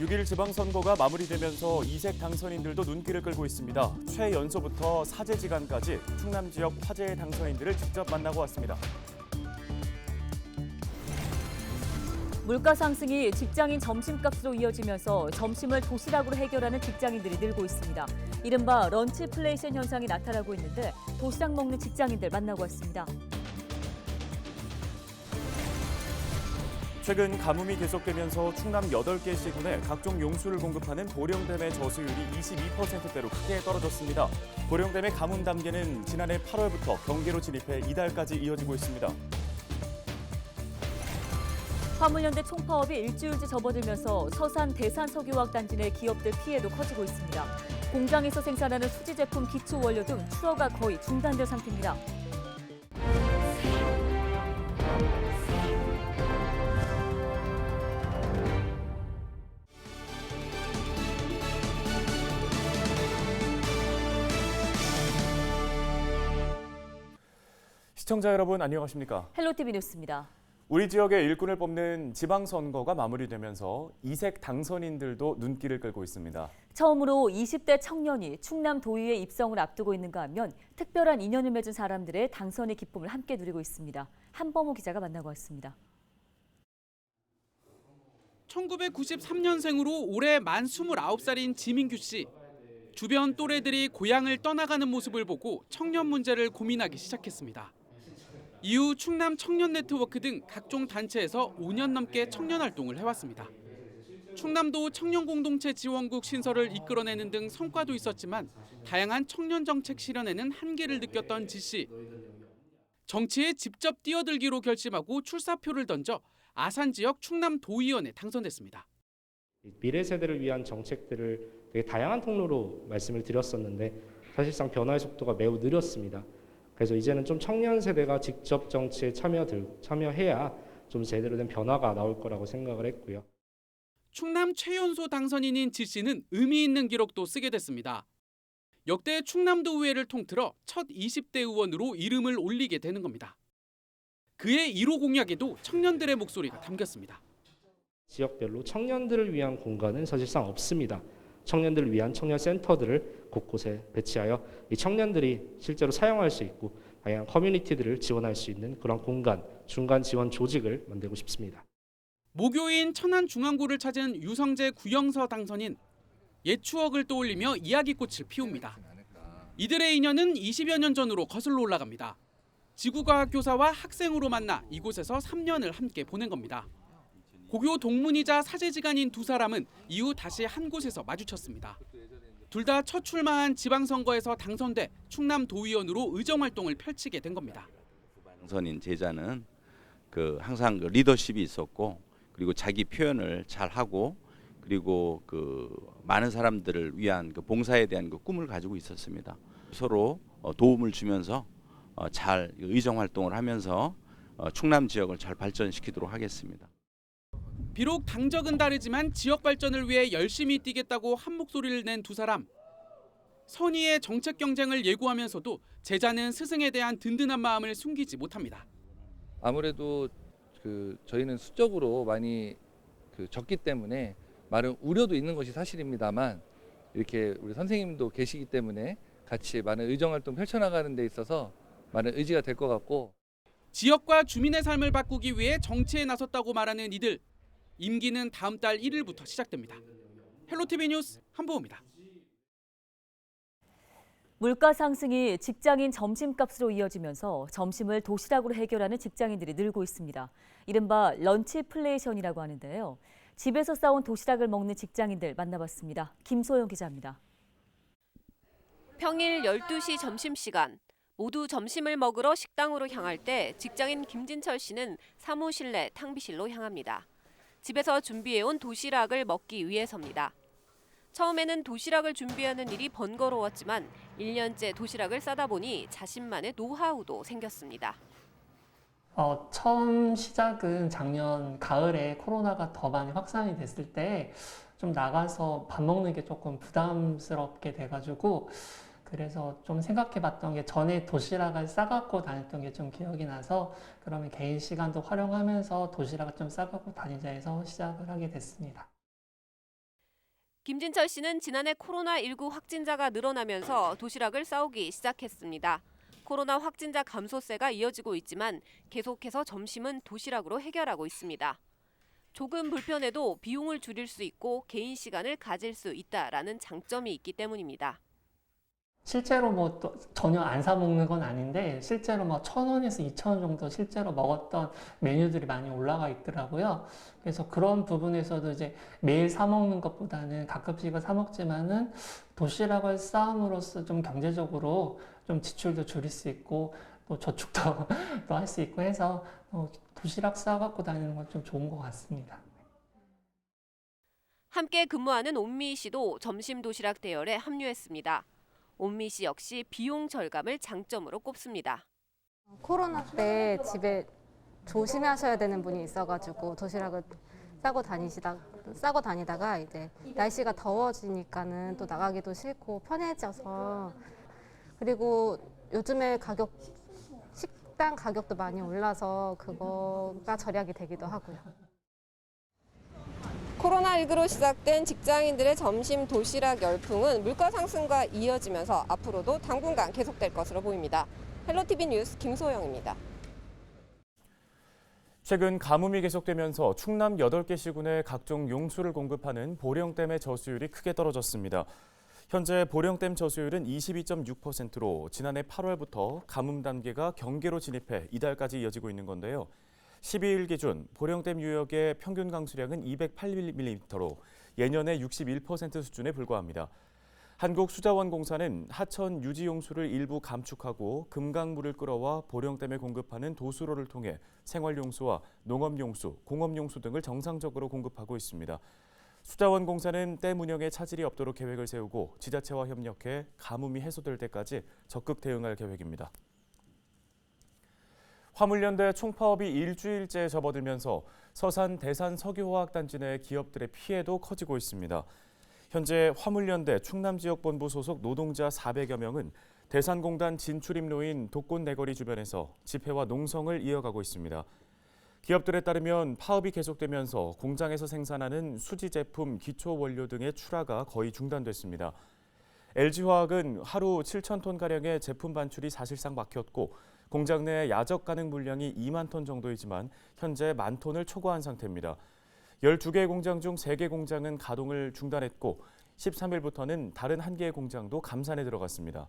6일 지방선거가 마무리되면서 이색 당선인들도 눈길을 끌고 있습니다. 최연소부터 사제지간까지 충남 지역 화제의 당선인들을 직접 만나고 왔습니다. 물가 상승이 직장인 점심값으로 이어지면서 점심을 도시락으로 해결하는 직장인들이 늘고 있습니다. 이른바 런치플레이션 현상이 나타나고 있는데 도시락 먹는 직장인들 만나고 왔습니다. 최근 가뭄이 계속되면서 충남 8개 시군에 각종 용수를 공급하는 보령댐의 저수율이 22%대로 크게 떨어졌습니다. 보령댐의 가뭄 단계는 지난해 8월부터 경계로 진입해 이달까지 이어지고 있습니다. 화물연대 총파업이 일주일째 접어들면서 서산 대산석유화학단지 내 기업들 피해도 커지고 있습니다. 공장에서 생산하는 수지 제품 기초 원료 등 출하가 거의 중단된 상태입니다. 시청자 여러분 안녕하십니까? 헬로티비 뉴스입니다. 우리 지역의 일꾼을 뽑는 지방선거가 마무리되면서 이색 당선인들도 눈길을 끌고 있습니다. 처음으로 20대 청년이 충남 도의회 입성을 앞두고 있는가 하면 특별한 인연을 맺은 사람들의 당선의 기쁨을 함께 누리고 있습니다. 한범호 기자가 만나고 왔습니다. 1993년생으로 올해 만 29살인 지민규 씨. 주변 또래들이 고향을 떠나가는 모습을 보고 청년 문제를 고민하기 시작했습니다. 이후 충남 청년 네트워크 등 각종 단체에서 5년 넘게 청년 활동을 해왔습니다. 충남도 청년공동체 지원국 신설을 이끌어내는 등 성과도 있었지만 다양한 청년 정책 실현에는 한계를 느꼈던 지 씨. 정치에 직접 뛰어들기로 결심하고 출사표를 던져 아산 지역 충남 도의원에 당선됐습니다. 미래 세대를 위한 정책들을 되게 다양한 통로로 말씀을 드렸었는데 사실상 변화의 속도가 매우 느렸습니다. 그래서 이제는 좀 청년 세대가 직접 정치에 참여해야 좀 제대로 된 변화가 나올 거라고 생각을 했고요. 충남 최연소 당선인인 지 씨는 의미 있는 기록도 쓰게 됐습니다. 역대 충남도의회를 통틀어 첫 20대 의원으로 이름을 올리게 되는 겁니다. 그의 1호 공약에도 청년들의 목소리가 담겼습니다. 지역별로 청년들을 위한 공간은 사실상 없습니다. 청년들을 위한 청년 센터들을 곳곳에 배치하여 이 청년들이 실제로 사용할 수 있고 다양한 커뮤니티들을 지원할 수 있는 그런 공간, 중간 지원 조직을 만들고 싶습니다. 모교인 천안중앙고를 찾은 유성재 구영서 당선인. 옛 추억을 떠올리며 이야기꽃을 피웁니다. 이들의 인연은 20여 년 전으로 거슬러 올라갑니다. 지구과학 교사와 학생으로 만나 이곳에서 3년을 함께 보낸 겁니다. 고교 동문이자 사제지간인 두 사람은 이후 다시 한 곳에서 마주쳤습니다. 둘 다 첫 출마한 지방선거에서 당선돼 충남 도의원으로 의정활동을 펼치게 된 겁니다. 당선인 제자는 항상 리더십이 있었고 그리고 자기 표현을 잘 하고 그리고 많은 사람들을 위한 봉사에 대한 꿈을 가지고 있었습니다. 서로 도움을 주면서 잘 의정활동을 하면서 충남 지역을 잘 발전시키도록 하겠습니다. 비록 당적은 다르지만 지역 발전을 위해 열심히 뛰겠다고 한 목소리를 낸 두 사람. 선의의 정책 경쟁을 예고하면서도 제자는 스승에 대한 든든한 마음을 숨기지 못합니다. 아무래도 저희는 수적으로 많이 적기 때문에 많은 우려도 있는 것이 사실입니다만 이렇게 우리 선생님도 계시기 때문에 같이 많은 의정활동 펼쳐나가는 데 있어서 많은 의지가 될 것 같고 지역과 주민의 삶을 바꾸기 위해 정치에 나섰다고 말하는 이들. 임기는 다음 달 1일부터 시작됩니다. 헬로티비 뉴스 한보호입니다. 물가 상승이 직장인 점심값으로 이어지면서 점심을 도시락으로 해결하는 직장인들이 늘고 있습니다. 이른바 런치플레이션이라고 하는데요. 집에서 싸온 도시락을 먹는 직장인들 만나봤습니다. 김소영 기자입니다. 평일 12시 점심시간. 모두 점심을 먹으러 식당으로 향할 때 직장인 김진철 씨는 사무실 내 탕비실로 향합니다. 집에서 준비해온 도시락을 먹기 위해서입니다. 처음에는 도시락을 준비하는 일이 번거로웠지만 1년째 도시락을 싸다 보니 자신만의 노하우도 생겼습니다. 처음 시작은 작년 가을에 코로나가 더 많이 확산이 됐을 때 좀 나가서 밥 먹는 게 조금 부담스럽게 돼가지고 그래서 좀 생각해봤던 게 전에 도시락을 싸갖고 다녔던 게 좀 기억이 나서 그러면 개인 시간도 활용하면서 도시락을 좀 싸갖고 다니자 해서 시작을 하게 됐습니다. 김진철 씨는 지난해 코로나19 확진자가 늘어나면서 도시락을 싸오기 시작했습니다. 코로나 확진자 감소세가 이어지고 있지만 계속해서 점심은 도시락으로 해결하고 있습니다. 조금 불편해도 비용을 줄일 수 있고 개인 시간을 가질 수 있다라는 장점이 있기 때문입니다. 실제로 뭐 또 전혀 안 사 먹는 건 아닌데 실제로 뭐 1,000원에서 2,000원 정도 실제로 먹었던 메뉴들이 많이 올라가 있더라고요. 그래서 그런 부분에서도 이제 매일 사 먹는 것보다는 가끔씩은 사 먹지만은 도시락을 싸움으로써 좀 경제적으로 좀 지출도 줄일 수 있고 또 저축도 또 할 수 있고 해서 도시락 싸갖고 다니는 건 좀 좋은 것 같습니다. 함께 근무하는 온미 씨도 점심 도시락 대열에 합류했습니다. 온미 씨 역시 비용 절감을 장점으로 꼽습니다. 코로나 때 집에 조심하셔야 되는 분이 있어가지고 도시락을 싸고 다니다가 이제 날씨가 더워지니까는 또 나가기도 싫고 편해져서, 그리고 요즘에 식당 가격도 많이 올라서 그거가 절약이 되기도 하고요. 코로나19로 시작된 직장인들의 점심 도시락 열풍은 물가 상승과 이어지면서 앞으로도 당분간 계속될 것으로 보입니다. 헬로티비 뉴스 김소영입니다. 최근 가뭄이 계속되면서 충남 8개 시군에 각종 용수를 공급하는 보령댐의 저수율이 크게 떨어졌습니다. 현재 보령댐 저수율은 22.6%로 지난해 8월부터 가뭄 단계가 경계로 진입해 이달까지 이어지고 있는 건데요. 12일 기준 보령댐 유역의 평균 강수량은 208mm로 예년의 61% 수준에 불과합니다. 한국수자원공사는 하천 유지용수를 일부 감축하고 금강물을 끌어와 보령댐에 공급하는 도수로를 통해 생활용수와 농업용수, 공업용수 등을 정상적으로 공급하고 있습니다. 수자원공사는 댐 운영에 차질이 없도록 계획을 세우고 지자체와 협력해 가뭄이 해소될 때까지 적극 대응할 계획입니다. 화물연대 총파업이 일주일째 접어들면서 서산 대산 석유화학단지 내 기업들의 피해도 커지고 있습니다. 현재 화물연대 충남지역본부 소속 노동자 400여 명은 대산공단 진출입로인 독곤 내거리 주변에서 집회와 농성을 이어가고 있습니다. 기업들에 따르면 파업이 계속되면서 공장에서 생산하는 수지 제품, 기초 원료 등의 출하가 거의 중단됐습니다. LG화학은 하루 7,000톤가량의 제품 반출이 사실상 막혔고 공장 내 야적 가능 물량이 2만 톤 정도이지만 현재 10,000톤을 초과한 상태입니다. 12개 공장 중 3개 공장은 가동을 중단했고 13일부터는 다른 1개의 공장도 감산에 들어갔습니다.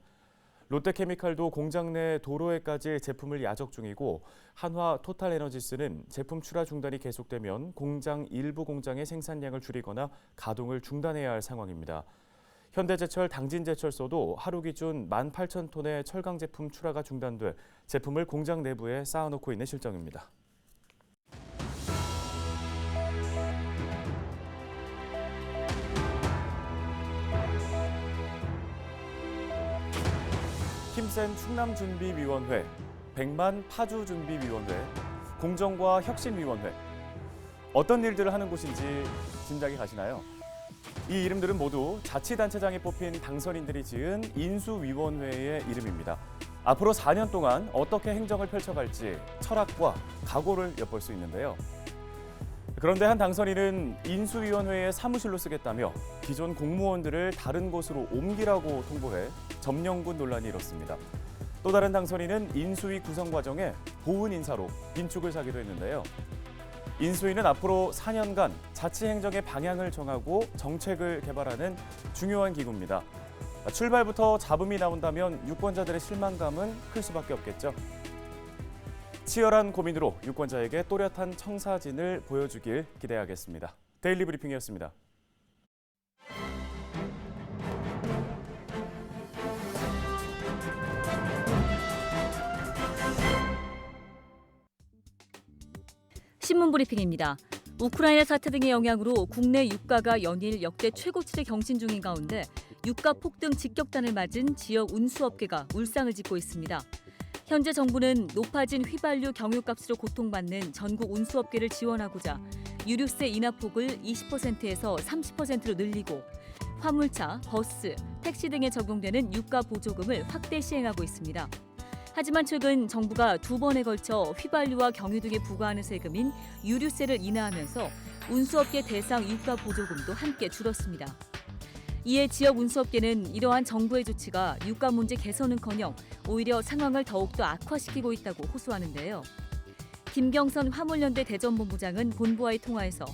롯데케미칼도 공장 내 도로에까지 제품을 야적 중이고 한화 토탈에너지스는 제품 출하 중단이 계속되면 공장 일부 공장의 생산량을 줄이거나 가동을 중단해야 할 상황입니다. 현대제철 당진제철소도 하루 기준 18,000톤의 철강 제품 출하가 중단돼 제품을 공장 내부에 쌓아놓고 있는 실정입니다. 힘센 충남준비위원회, 100만 파주준비위원회, 공정과 혁신위원회. 어떤 일들을 하는 곳인지 짐작이 가시나요? 이 이름들은 모두 자치단체장에 뽑힌 당선인들이 지은 인수위원회의 이름입니다. 앞으로 4년 동안 어떻게 행정을 펼쳐갈지 철학과 각오를 엿볼 수 있는데요. 그런데 한 당선인은 인수위원회의 사무실로 쓰겠다며 기존 공무원들을 다른 곳으로 옮기라고 통보해 점령군 논란이 일었습니다. 또 다른 당선인은 인수위 구성 과정에 보훈 인사로 빈축을 사기도 했는데요. 인수위는 앞으로 4년간 자치행정의 방향을 정하고 정책을 개발하는 중요한 기구입니다. 출발부터 잡음이 나온다면 유권자들의 실망감은 클 수밖에 없겠죠. 치열한 고민으로 유권자에게 또렷한 청사진을 보여주길 기대하겠습니다. 데일리 브리핑이었습니다. 신문 브리핑입니다. 우크라이나 사태 등의 영향으로 국내 유가가 연일 역대 최고치를 경신 중인 가운데 유가 폭등 직격탄을 맞은 지역 운수업계가 울상을 짓고 있습니다. 현재 정부는 높아진 휘발유 경유값으로 고통받는 전국 운수업계를 지원하고자 유류세 인하폭을 20%에서 30%로 늘리고 화물차, 버스, 택시 등에 적용되는 유가 보조금을 확대 시행하고 있습니다. 하지만 최근 정부가 2번에 걸쳐 휘발유와 경유 등에 부과하는 세금인 유류세를 인하하면서 운수업계 대상 유가 보조금도 함께 줄었습니다. 이에 지역 운수업계는 이러한 정부의 조치가 유가 문제 개선은커녕 오히려 상황을 더욱더 악화시키고 있다고 호소하는데요. 김경선 화물연대 대전본부장은 본부와의 통화에서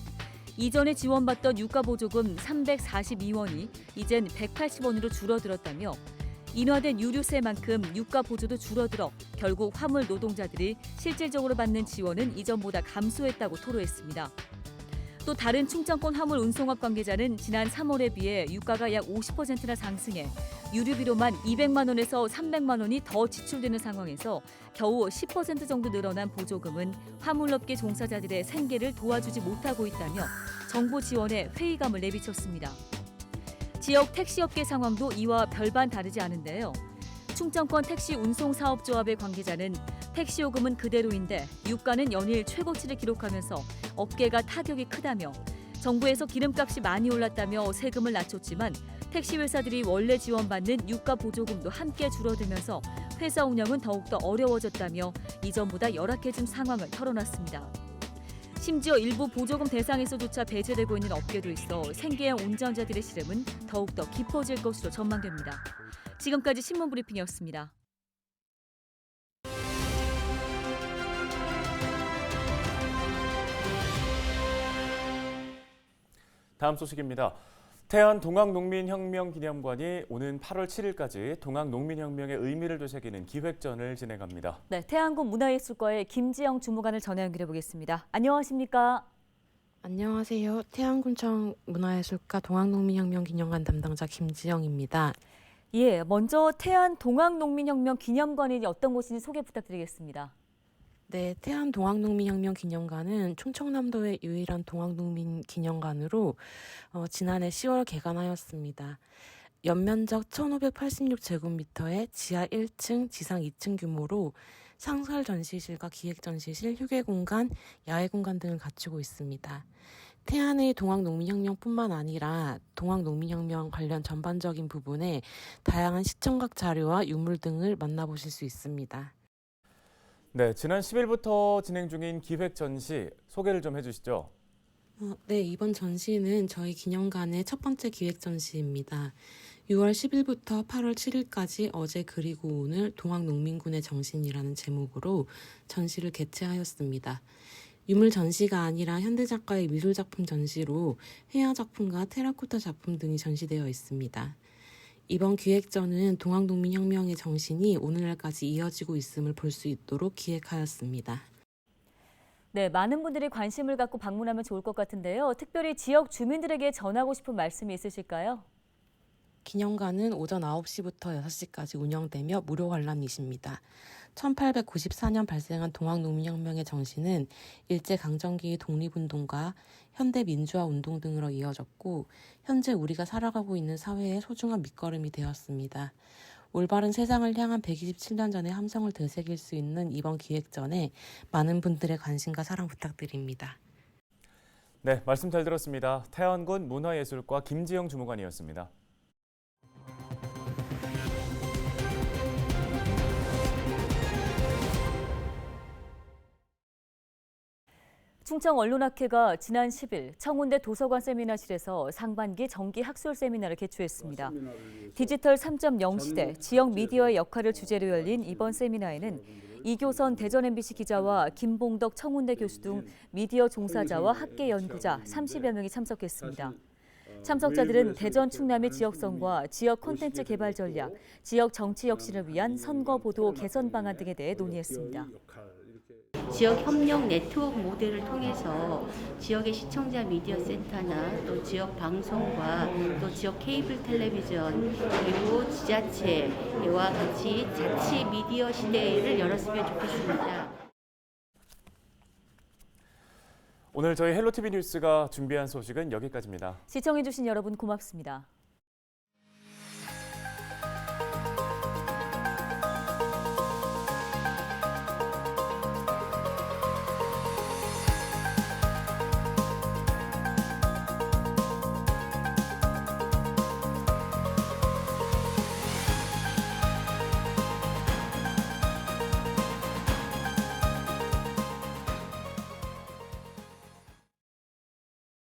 이전에 지원받던 유가보조금 342원이 이젠 180원으로 줄어들었다며 인하된 유류세만큼 유가보조도 줄어들어 결국 화물 노동자들이 실질적으로 받는 지원은 이전보다 감소했다고 토로했습니다. 또 다른 충청권 화물 운송업 관계자는 지난 3월에 비해 유가가 약 50%나 상승해 유류비로만 200만 원에서 300만 원이 더 지출되는 상황에서 겨우 10% 정도 늘어난 보조금은 화물업계 종사자들의 생계를 도와주지 못하고 있다며 정부 지원에 회의감을 내비쳤습니다. 지역 택시업계 상황도 이와 별반 다르지 않은데요. 충청권 택시 운송사업조합의 관계자는 택시 요금은 그대로인데 유가는 연일 최고치를 기록하면서 업계가 타격이 크다며 정부에서 기름값이 많이 올랐다며 세금을 낮췄지만 택시 회사들이 원래 지원받는 유가 보조금도 함께 줄어들면서 회사 운영은 더욱더 어려워졌다며 이전보다 열악해진 상황을 털어놨습니다. 심지어 일부 보조금 대상에서조차 배제되고 있는 업계도 있어 생계형 운전자들의 시름은 더욱더 깊어질 것으로 전망됩니다. 지금까지 신문브리핑이었습니다. 다음 소식입니다. 태안 동학농민혁명기념관이 오는 8월 7일까지 동학농민혁명의 의미를 되새기는 기획전을 진행합니다. 네, 태안군 문화예술과의 김지영 주무관을 전화 연결해 보겠습니다. 안녕하십니까? 안녕하세요. 태안군청 문화예술과 동학농민혁명기념관 담당자 김지영입니다. 예, 먼저 태안 동학농민혁명기념관이 어떤 곳인지 소개 부탁드리겠습니다. 네, 태안 동학농민혁명기념관은 충청남도의 유일한 동학농민기념관으로 지난해 10월 개관하였습니다. 연면적 1586제곱미터의 지하 1층, 지상 2층 규모로 상설 전시실과 기획 전시실, 휴게 공간, 야외 공간 등을 갖추고 있습니다. 태안의 동학농민혁명뿐만 아니라 동학농민혁명 관련 전반적인 부분에 다양한 시청각 자료와 유물 등을 만나보실 수 있습니다. 네, 지난 10일부터 진행 중인 기획 전시 소개를 좀 해주시죠. 네, 이번 전시는 저희 기념관의 첫 번째 기획 전시입니다. 6월 10일부터 8월 7일까지 어제 그리고 오늘 동학농민군의 정신이라는 제목으로 전시를 개최하였습니다. 유물 전시가 아니라 현대작가의 미술작품 전시로 회화작품과 테라코타 작품 등이 전시되어 있습니다. 이번 기획전은 동학농민혁명의 정신이 오늘날까지 이어지고 있음을 볼 수 있도록 기획하였습니다. 네, 많은 분들이 관심을 갖고 방문하면 좋을 것 같은데요. 특별히 지역 주민들에게 전하고 싶은 말씀이 있으실까요? 기념관은 오전 9시부터 6시까지 운영되며 무료 관람이십니다. 1894년 발생한 동학농민혁명의 정신은 일제강점기 독립운동과 현대민주화 운동 등으로 이어졌고 현재 우리가 살아가고 있는 사회의 소중한 밑거름이 되었습니다. 올바른 세상을 향한 127년 전의 함성을 되새길 수 있는 이번 기획전에 많은 분들의 관심과 사랑 부탁드립니다. 네, 말씀 잘 들었습니다. 태안군 문화예술과 김지영 주무관이었습니다. 충청언론학회가 지난 10일 청운대 도서관 세미나실에서 상반기 정기 학술 세미나를 개최했습니다. 디지털 3.0 시대, 지역 미디어의 역할을 주제로 열린 이번 세미나에는 이교선 대전 MBC 기자와 김봉덕 청운대 교수 등 미디어 종사자와 학계 연구자 30여 명이 참석했습니다. 참석자들은 대전 충남의 지역성과 지역 콘텐츠 개발 전략, 지역 정치 혁신을 위한 선거 보도 개선 방안 등에 대해 논의했습니다. 지역 협력 네트워크 모델을 통해서 지역의 시청자 미디어 센터나 또 지역 방송과 또 지역 케이블 텔레비전 그리고 지자체와 같이 자치 미디어 시대를 열었으면 좋겠습니다. 오늘 저희 헬로티비 뉴스가 준비한 소식은 여기까지입니다. 시청해주신 여러분 고맙습니다.